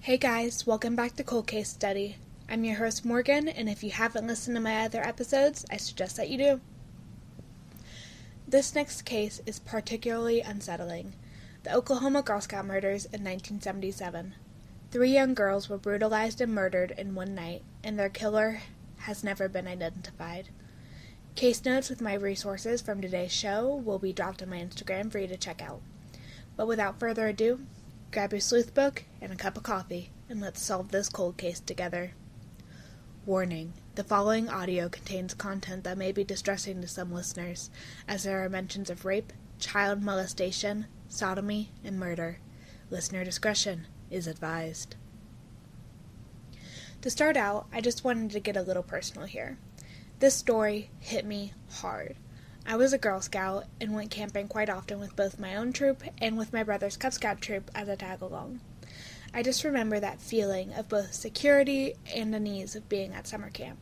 Hey guys, welcome back to Cold Case Study. I'm your host Morgan, and if you haven't listened to my other episodes, I suggest that you do. This next case is particularly unsettling. The Oklahoma Girl Scout murders in 1977. 3 young girls were brutalized and murdered in one night, and their killer has never been identified. Case notes with my resources from today's show will be dropped on my Instagram for you to check out. But without further ado, grab your sleuth book and a cup of coffee, and let's solve this cold case together. Warning: the following audio contains content that may be distressing to some listeners, as there are mentions of rape, child molestation, sodomy, and murder. Listener discretion is advised. To start out, I just wanted to get a little personal here. This story hit me hard. I was a Girl Scout and went camping quite often with both my own troop and with my brother's Cub Scout troop as a tag-along. I just remember that feeling of both security and unease of being at summer camp.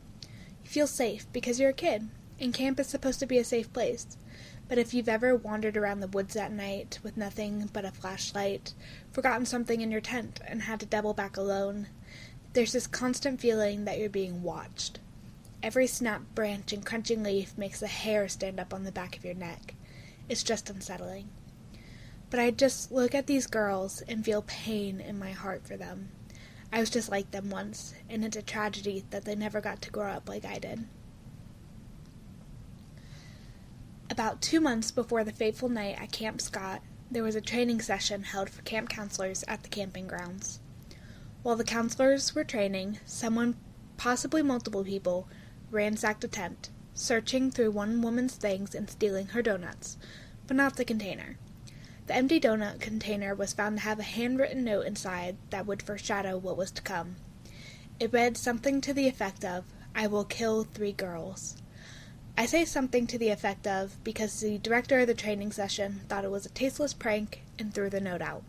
You feel safe because you're a kid, and camp is supposed to be a safe place. But if you've ever wandered around the woods at night with nothing but a flashlight, forgotten something in your tent, and had to double back alone, there's this constant feeling that you're being watched. Every snapped branch and crunching leaf makes the hair stand up on the back of your neck. It's just unsettling. But I just look at these girls and feel pain in my heart for them. I was just like them once, and it's a tragedy that they never got to grow up like I did. About 2 months before the fateful night at Camp Scott, there was a training session held for camp counselors at the camping grounds. While the counselors were training, someone, possibly multiple people, ransacked a tent, searching through one woman's things and stealing her donuts, but not the container. The empty donut container was found to have a handwritten note inside that would foreshadow what was to come. It read something to the effect of, "I will kill 3 girls." I say something to the effect of because the director of the training session thought it was a tasteless prank and threw the note out.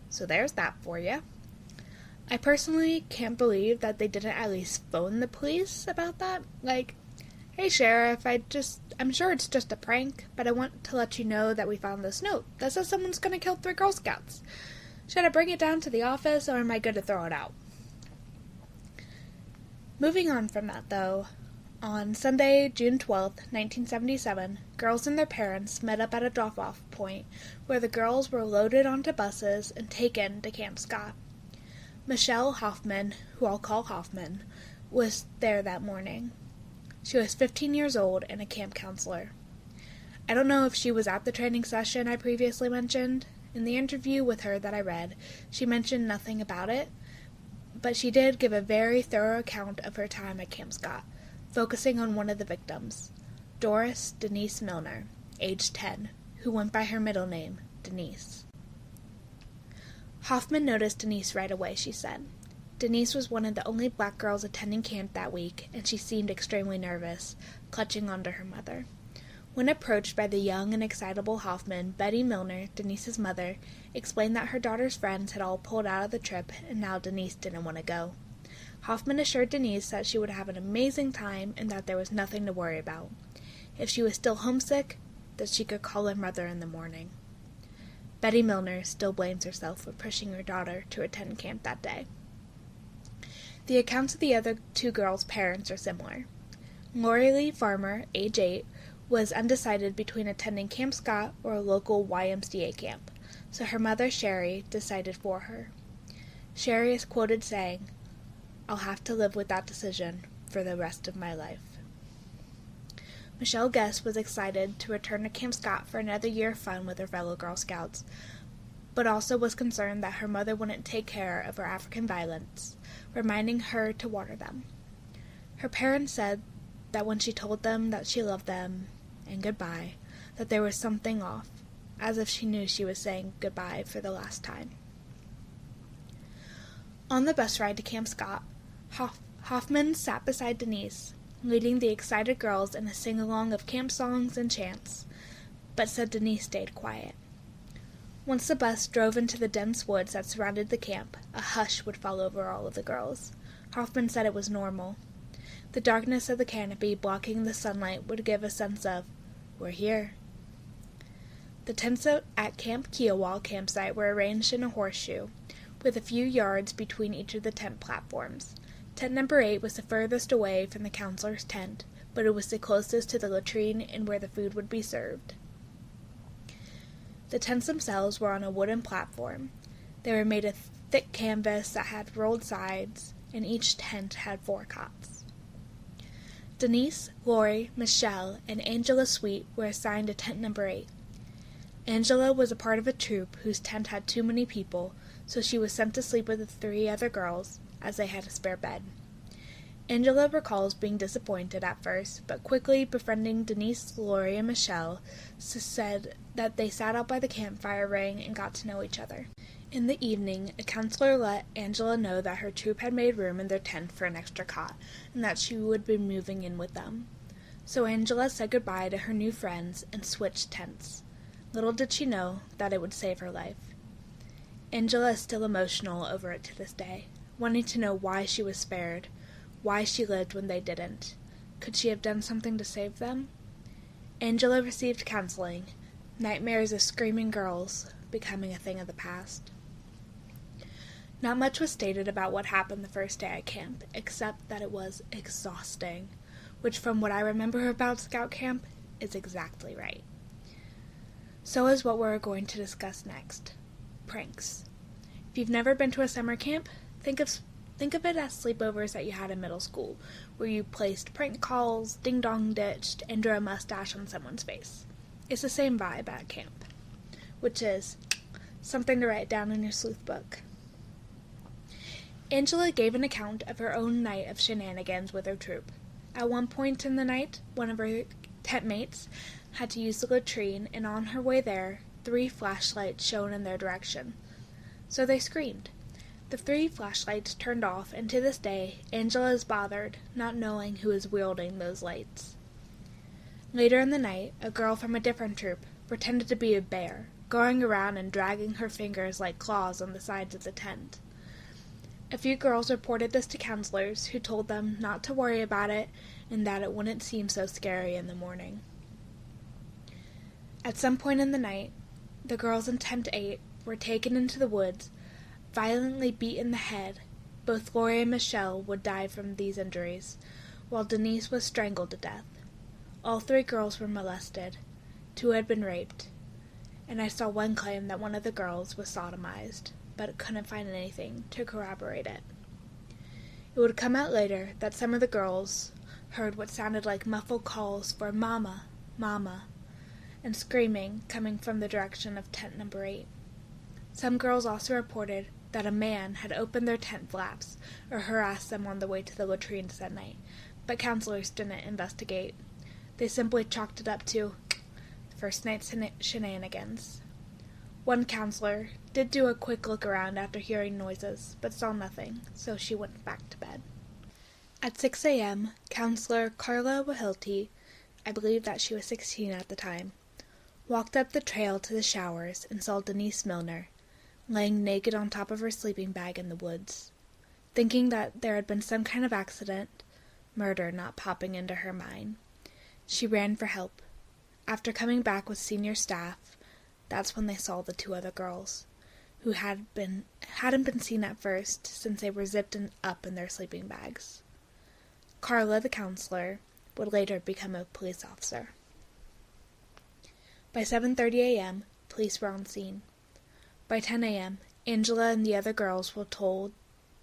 So there's that for you. I personally can't believe that they didn't at least phone the police about that. Like, "Hey Sheriff, I'm sure it's just a prank, but I want to let you know that we found this note that says someone's gonna kill 3 Girl Scouts. Should I bring it down to the office, or am I good to throw it out?" Moving on from that, though, on Sunday, June 12th, 1977, girls and their parents met up at a drop-off point where the girls were loaded onto buses and taken to Camp Scott. Michelle Hoffman, who I'll call Hoffman, was there that morning. She was 15 years old and a camp counselor. I don't know if she was at the training session I previously mentioned. In the interview with her that I read, she mentioned nothing about it, but she did give a very thorough account of her time at Camp Scott, focusing on one of the victims, Doris Denise Milner, age 10, who went by her middle name, Denise. Hoffman noticed Denise right away, she said. Denise was one of the only black girls attending camp that week, and she seemed extremely nervous, clutching onto her mother. When approached by the young and excitable Hoffman, Betty Milner, Denise's mother, explained that her daughter's friends had all pulled out of the trip, and now Denise didn't want to go. Hoffman assured Denise that she would have an amazing time and that there was nothing to worry about. If she was still homesick, that she could call her mother in the morning. Betty Milner still blames herself for pushing her daughter to attend camp that day. The accounts of the other 2 girls' parents are similar. Laurie Lee Farmer, age 8, was undecided between attending Camp Scott or a local YMCA camp, so her mother, Sherry, decided for her. Sherry is quoted saying, "I'll have to live with that decision for the rest of my life." Michelle Guest was excited to return to Camp Scott for another year of fun with her fellow Girl Scouts, but also was concerned that her mother wouldn't take care of her African violets, reminding her to water them. Her parents said that when she told them that she loved them and goodbye, that there was something off, as if she knew she was saying goodbye for the last time. On the bus ride to Camp Scott, Hoffman sat beside Denise, leading the excited girls in a sing-along of camp songs and chants, but said Denise stayed quiet. Once the bus drove into the dense woods that surrounded the camp, a hush would fall over all of the girls. Hoffman said it was normal. The darkness of the canopy blocking the sunlight would give a sense of, "We're here." The tents at Camp Kiowa campsite were arranged in a horseshoe, with a few yards between each of the tent platforms. Tent number 8 was the furthest away from the counselor's tent, but it was the closest to the latrine and where the food would be served. The tents themselves were on a wooden platform. They were made of thick canvas that had rolled sides, and each tent had 4 cots. Denise, Laurie, Michelle, and Angela Sweet were assigned to tent number 8. Angela was a part of a troop whose tent had too many people, so she was sent to sleep with the 3 other girls, as they had a spare bed. Angela recalls being disappointed at first, but quickly befriending Denise, Laurie, and Michelle, said that they sat out by the campfire ring and got to know each other. In the evening, a counselor let Angela know that her troop had made room in their tent for an extra cot, and that she would be moving in with them. So Angela said goodbye to her new friends and switched tents. Little did she know that it would save her life. Angela is still emotional over it to this day, wanting to know why she was spared, why she lived when they didn't. Could she have done something to save them? Angela received counseling, nightmares of screaming girls becoming a thing of the past. Not much was stated about what happened the first day at camp, except that it was exhausting, which from what I remember about Scout Camp is exactly right. So is what we're going to discuss next. Pranks. If you've never been to a summer camp, think of it as sleepovers that you had in middle school, where you placed prank calls, ding-dong ditched, and drew a mustache on someone's face. It's the same vibe at camp, which is something to write down in your sleuth book. Angela gave an account of her own night of shenanigans with her troop. At one point in the night, one of her tent mates had to use the latrine, and on her way there, 3 flashlights shone in their direction. So they screamed. The 3 flashlights turned off, and to this day, Angela is bothered, not knowing who is wielding those lights. Later in the night, a girl from a different troop pretended to be a bear, going around and dragging her fingers like claws on the sides of the tent. A few girls reported this to counselors, who told them not to worry about it and that it wouldn't seem so scary in the morning. At some point in the night, the girls in Tent 8 were taken into the woods, violently beat in the head. Both Laurie and Michelle would die from these injuries, while Denise was strangled to death. All 3 girls were molested. 2 had been raped, and I saw one claim that one of the girls was sodomized, but couldn't find anything to corroborate it. It would come out later that some of the girls heard what sounded like muffled calls for "Mama, Mama," and screaming coming from the direction of tent number 8. Some girls also reported that a man had opened their tent flaps or harassed them on the way to the latrines that night, but counselors didn't investigate. They simply chalked it up to the first night's shenanigans. One counselor did do a quick look around after hearing noises, but saw nothing, so she went back to bed. At 6 a.m., Counselor Carla Wahilty, I believe that she was 16 at the time, walked up the trail to the showers and saw Denise Milner, laying naked on top of her sleeping bag in the woods. Thinking that there had been some kind of accident, murder not popping into her mind, she ran for help. After coming back with senior staff, that's when they saw the 2 other girls, who hadn't been seen at first since they were zipped up in their sleeping bags. Carla, the counselor, would later become a police officer. By 7:30 a.m., police were on scene. By 10 a.m., Angela and the other girls were told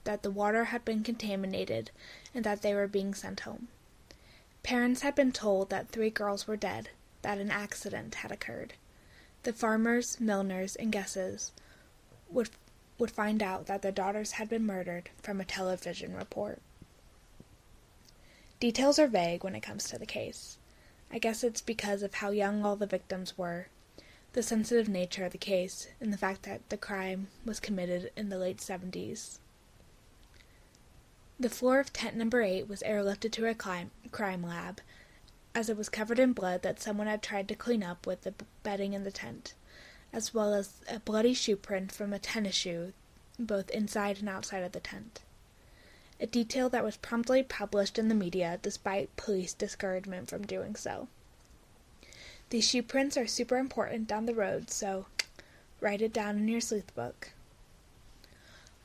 that the water had been contaminated and that they were being sent home. Parents had been told that 3 girls were dead, that an accident had occurred. The Farmers, Milners, and Guesses would find out that their daughters had been murdered from a television report. Details are vague when it comes to the case. I guess it's because of how young all the victims were, the sensitive nature of the case, and the fact that the crime was committed in the late 70s. The floor of tent number 8 was airlifted to a crime lab, as it was covered in blood that someone had tried to clean up with the bedding in the tent, as well as a bloody shoe print from a tennis shoe, both inside and outside of the tent. A detail that was promptly published in the media despite police discouragement from doing so. These shoe prints are super important down the road, so write it down in your sleuth book.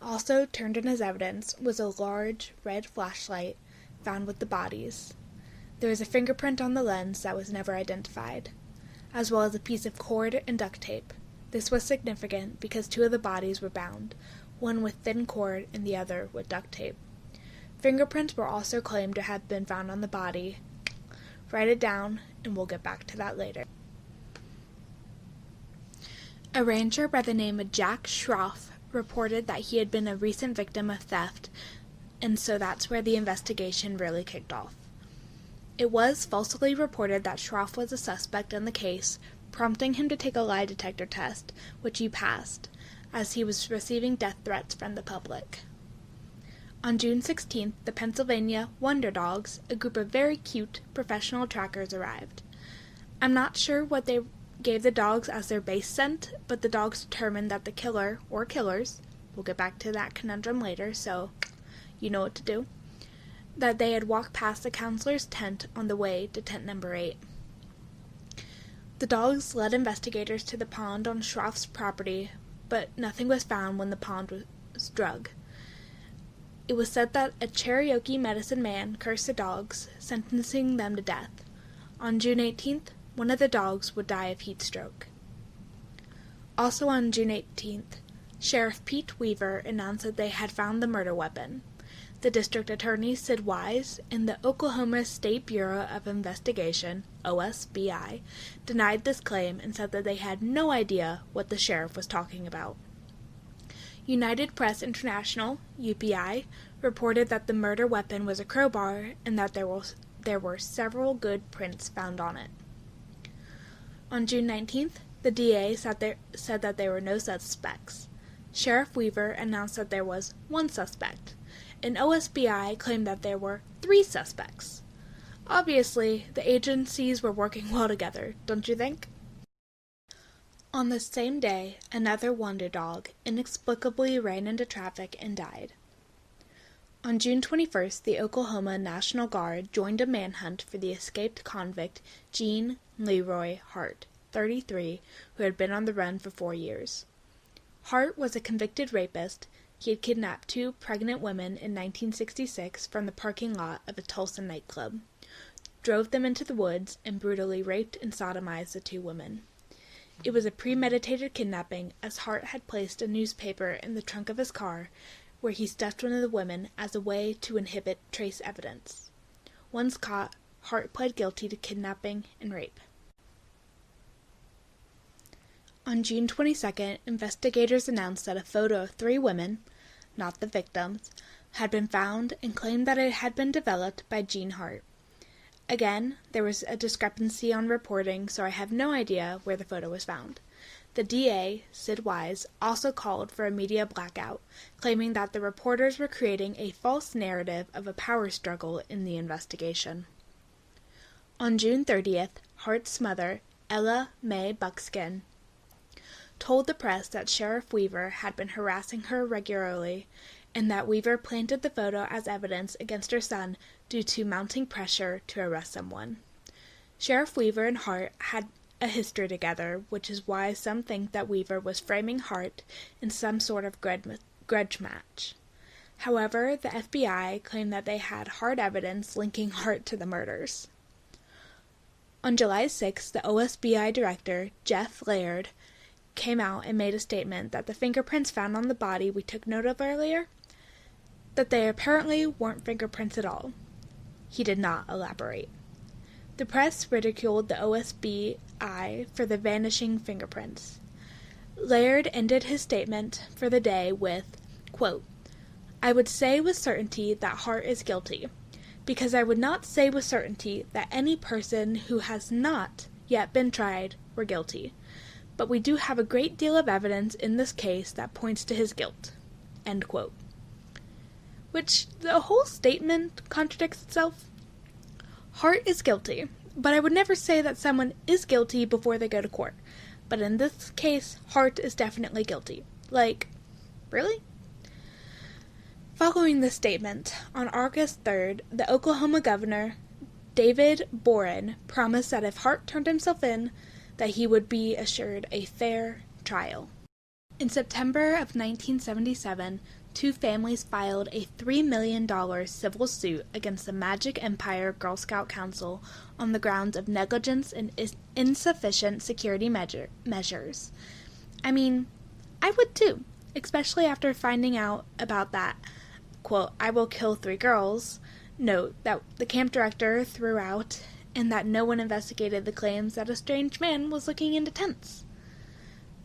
Also turned in as evidence was a large red flashlight found with the bodies. There was a fingerprint on the lens that was never identified, as well as a piece of cord and duct tape. This was significant because two of the bodies were bound, one with thin cord and the other with duct tape. Fingerprints were also claimed to have been found on the body. Write it down, and we'll get back to that later. A rancher by the name of Jack Shroff reported that he had been a recent victim of theft, and so that's where the investigation really kicked off. It was falsely reported that Shroff was a suspect in the case, prompting him to take a lie detector test, which he passed, as he was receiving death threats from the public. On June 16th, the Pennsylvania Wonder Dogs, a group of very cute professional trackers, arrived. I'm not sure what they gave the dogs as their base scent, but the dogs determined that the killer, or killers, we'll get back to that conundrum later, so you know what to do, that they had walked past the counselor's tent on the way to tent number 8. The dogs led investigators to the pond on Shroff's property, but nothing was found when the pond was drug. It was said that a Cherokee medicine man cursed the dogs, sentencing them to death. On June 18th, one of the dogs would die of heat stroke. Also on June 18th, Sheriff Pete Weaver announced that they had found the murder weapon. The District Attorney Sid Wise and the Oklahoma State Bureau of Investigation, OSBI, denied this claim and said that they had no idea what the sheriff was talking about. United Press International, UPI, reported that the murder weapon was a crowbar and that there were several good prints found on it. On June 19th, the DA said that there were no suspects. Sheriff Weaver announced that there was one suspect, and OSBI claimed that there were 3 suspects. Obviously, the agencies were working well together, don't you think? On the same day, another wonder dog inexplicably ran into traffic and died. On June 21st, the Oklahoma National Guard joined a manhunt for the escaped convict Gene Leroy Hart, 33, who had been on the run for 4 years. Hart was a convicted rapist. He had kidnapped 2 pregnant women in 1966 from the parking lot of a Tulsa nightclub, drove them into the woods, and brutally raped and sodomized the 2 women. It was a premeditated kidnapping, as Hart had placed a newspaper in the trunk of his car, where he stuffed one of the women as a way to inhibit trace evidence. Once caught, Hart pled guilty to kidnapping and rape. On June 22nd, investigators announced that a photo of 3 women, not the victims, had been found and claimed that it had been developed by Gene Hart. Again, there was a discrepancy on reporting, so I have no idea where the photo was found. The DA, Sid Wise, also called for a media blackout, claiming that the reporters were creating a false narrative of a power struggle in the investigation. On June 30th, Hart's mother, Ella Mae Buckskin, told the press that Sheriff Weaver had been harassing her regularly and that Weaver planted the photo as evidence against her son due to mounting pressure to arrest someone. Sheriff Weaver and Hart had a history together, which is why some think that Weaver was framing Hart in some sort of grudge match. However, the FBI claimed that they had hard evidence linking Hart to the murders. On July 6th, the OSBI director, Jeff Laird, came out and made a statement that the fingerprints found on the body we took note of earlier, that they apparently weren't fingerprints at all. He did not elaborate. The press ridiculed the OSBI for the vanishing fingerprints. Laird ended his statement for the day with, quote, "I would say with certainty that Hart is guilty, because I would not say with certainty that any person who has not yet been tried were guilty. But we do have a great deal of evidence in this case that points to his guilt." End quote. Which, the whole statement contradicts itself. Hart is guilty, but I would never say that someone is guilty before they go to court. But in this case, Hart is definitely guilty. Like, really? Following this statement, on August 3rd, the Oklahoma governor, David Boren, promised that if Hart turned himself in, that he would be assured a fair trial. In September of 1977, two families filed a $3 million civil suit against the Magic Empire Girl Scout Council on the grounds of negligence and insufficient security measures. I mean, I would too, especially after finding out about that, quote, "I will kill 3 girls," note that the camp director threw out, and that no one investigated the claims that a strange man was looking into tents.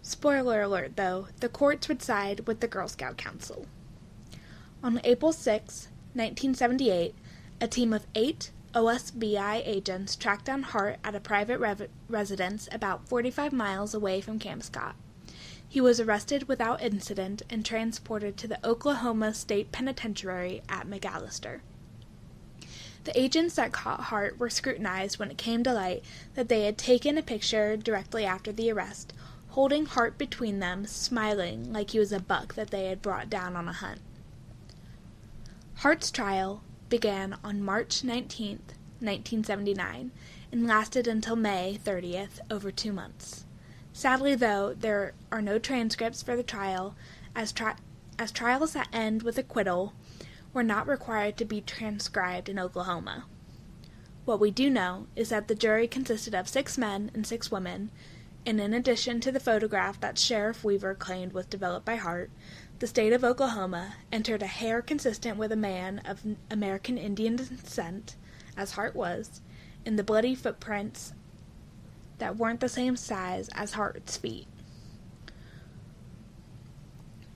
Spoiler alert, though, the courts would side with the Girl Scout Council. On April 6, 1978, a team of 8 OSBI agents tracked down Hart at a private residence about 45 miles away from Camp Scott. He was arrested without incident and transported to the Oklahoma State Penitentiary at McAllister. The agents that caught Hart were scrutinized when it came to light that they had taken a picture directly after the arrest, holding Hart between them, smiling like he was a buck that they had brought down on a hunt. Hart's trial began on March 19, 1979, and lasted until May 30th, over 2 months. Sadly, though, there are no transcripts for the trial, as trials that end with acquittal were not required to be transcribed in Oklahoma. What we do know is that the jury consisted of 6 men and 6 women, and in addition to the photograph that Sheriff Weaver claimed was developed by Hart, the state of Oklahoma entered a hair consistent with a man of American Indian descent, as Hart was, and the bloody footprints that weren't the same size as Hart's feet.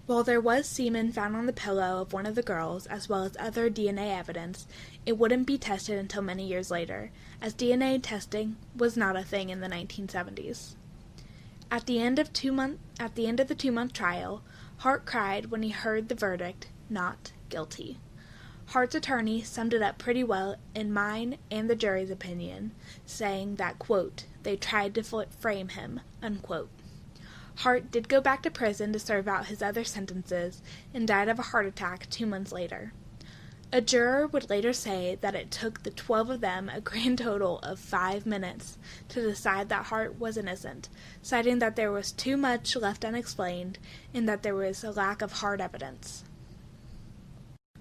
While there was semen found on the pillow of one of the girls, as well as other DNA evidence, it wouldn't be tested until many years later, as DNA testing was not a thing in the 1970s. At the end of the 2-month trial, Hart cried when he heard the verdict, not guilty. Hart's attorney summed it up pretty well in mine and the jury's opinion, saying that, quote, "they tried to frame him," unquote. Hart did go back to prison to serve out his other sentences and died of a heart attack 2 months later. A juror would later say that it took the 12 of them a grand total of 5 minutes to decide that Hart was innocent, citing that there was too much left unexplained and that there was a lack of hard evidence.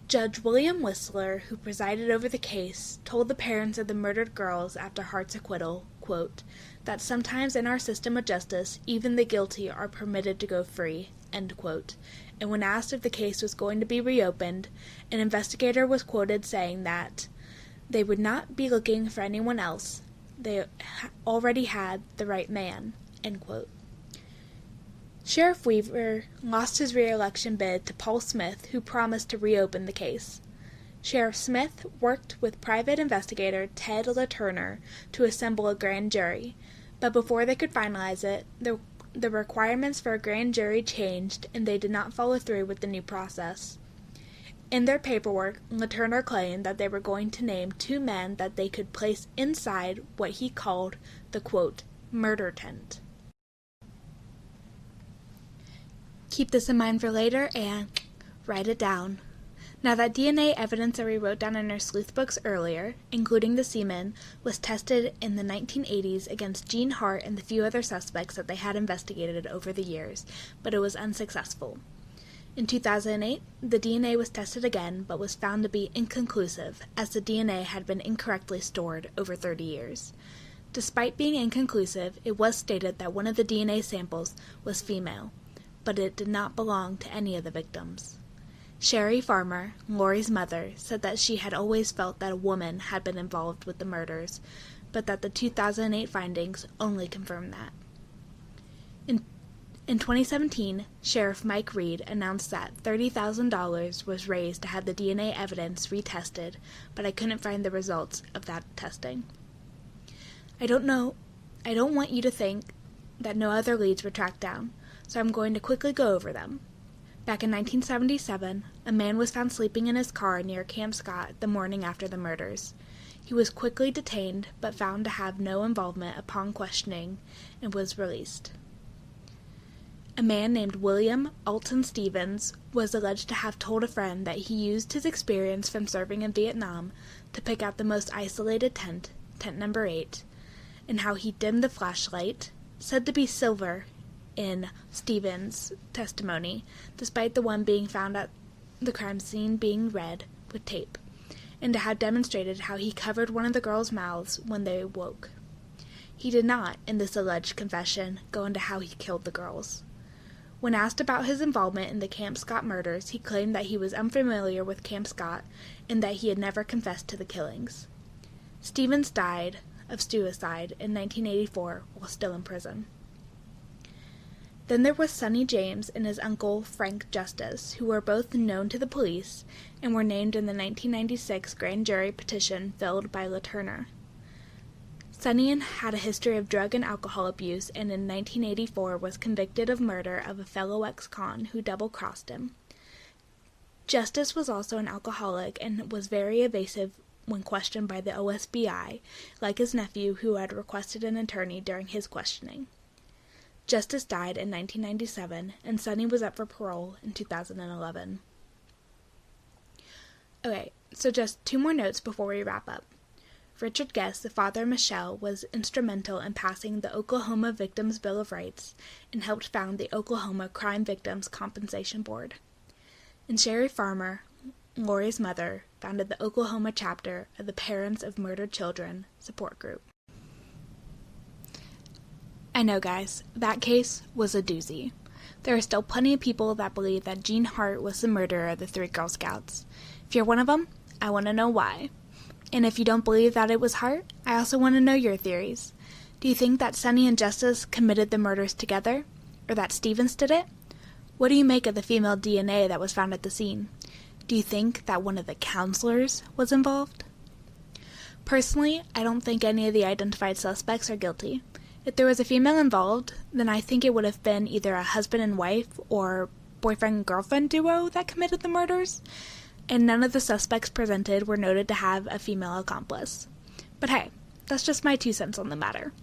Judge William Whistler, who presided over the case, told the parents of the murdered girls after Hart's acquittal, quote, "that sometimes in our system of justice, even the guilty are permitted to go free," end quote. And when asked if the case was going to be reopened, an investigator was quoted saying that they would not be looking for anyone else. They already had the right man, end quote. Sheriff Weaver lost his re-election bid to Paul Smith, who promised to reopen the case. Sheriff Smith worked with private investigator Ted LaTurner to assemble a grand jury, but before they could finalize it, the requirements for a grand jury changed, and they did not follow through with the new process. In their paperwork, LaTurner claimed that they were going to name 2 men that they could place inside what he called the, quote, "murder tent." Keep this in mind for later and write it down. Now that DNA evidence that we wrote down in our sleuth books earlier, including the semen, was tested in the 1980s against Gene Hart and the few other suspects that they had investigated over the years, but it was unsuccessful. In 2008, the DNA was tested again, but was found to be inconclusive, as the DNA had been incorrectly stored over 30 years. Despite being inconclusive, it was stated that one of the DNA samples was female, but it did not belong to any of the victims. Sherry Farmer, Laurie's mother, said that she had always felt that a woman had been involved with the murders, but that the 2008 findings only confirmed that. In 2017, Sheriff Mike Reed announced that $30,000 was raised to have the DNA evidence retested, but I couldn't find the results of that testing. I don't want you to think that no other leads were tracked down, so I'm going to quickly go over them. Back in 1977, a man was found sleeping in his car near Camp Scott the morning after the murders. He was quickly detained, but found to have no involvement upon questioning, and was released. A man named William Alton Stevens was alleged to have told a friend that he used his experience from serving in Vietnam to pick out the most isolated tent, tent number 8, and how he dimmed the flashlight, said to be silver, in Stephen's testimony, despite the one being found at the crime scene being red with tape, and to have demonstrated how he covered one of the girls' mouths when they woke. He did not, in this alleged confession, go into how he killed the girls. When asked about his involvement in the Camp Scott murders, he claimed that he was unfamiliar with Camp Scott and that he had never confessed to the killings. Stevens died of suicide in 1984 while still in prison. Then there was Sonny James and his uncle Frank Justice, who were both known to the police and were named in the 1996 grand jury petition filed by LaTurner. Sonny had a history of drug and alcohol abuse and in 1984 was convicted of murder of a fellow ex-con who double-crossed him. Justice was also an alcoholic and was very evasive when questioned by the OSBI, like his nephew who had requested an attorney during his questioning. Justice died in 1997, and Sonny was up for parole in 2011. Okay, so just 2 more notes before we wrap up. Richard Guest, the father of Michelle, was instrumental in passing the Oklahoma Victims' Bill of Rights and helped found the Oklahoma Crime Victims Compensation Board. And Sherry Farmer, Laurie's mother, founded the Oklahoma chapter of the Parents of Murdered Children support group. I know, guys, that case was a doozy. There are still plenty of people that believe that Gene Hart was the murderer of the 3 Girl Scouts. If you're one of them, I want to know why. And if you don't believe that it was Hart, I also want to know your theories. Do you think that Sonny and Justice committed the murders together? Or that Stevens did it? What do you make of the female DNA that was found at the scene? Do you think that one of the counselors was involved? Personally, I don't think any of the identified suspects are guilty. If there was a female involved, then I think it would have been either a husband and wife or boyfriend and girlfriend duo that committed the murders, and none of the suspects presented were noted to have a female accomplice. But hey, that's just my 2 cents on the matter.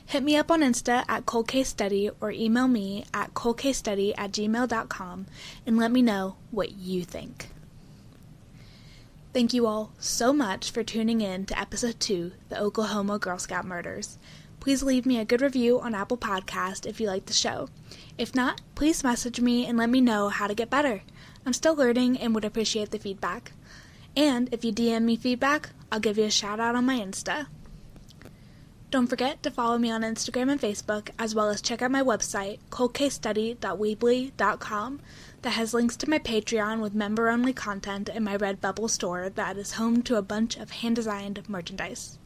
Hit me up on Insta at coldcasestudy or email me at coldcasestudy@gmail.com and let me know what you think. Thank you all so much for tuning in to Episode 2, The Oklahoma Girl Scout Murders. Please leave me a good review on Apple Podcast if you like the show. If not, please message me and let me know how to get better. I'm still learning and would appreciate the feedback. And if you DM me feedback, I'll give you a shout out on my Insta. Don't forget to follow me on Instagram and Facebook, as well as check out my website, coldcasestudy.weebly.com, that has links to my Patreon with member-only content and my Redbubble store that is home to a bunch of hand-designed merchandise.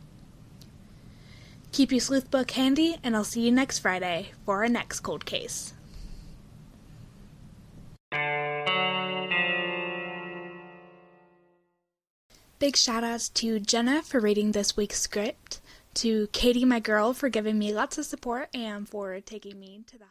Keep your sleuth book handy, and I'll see you next Friday for our next cold case. Big shout-outs to Jenna for reading this week's script, to Katie, my girl, for giving me lots of support, and for taking me to the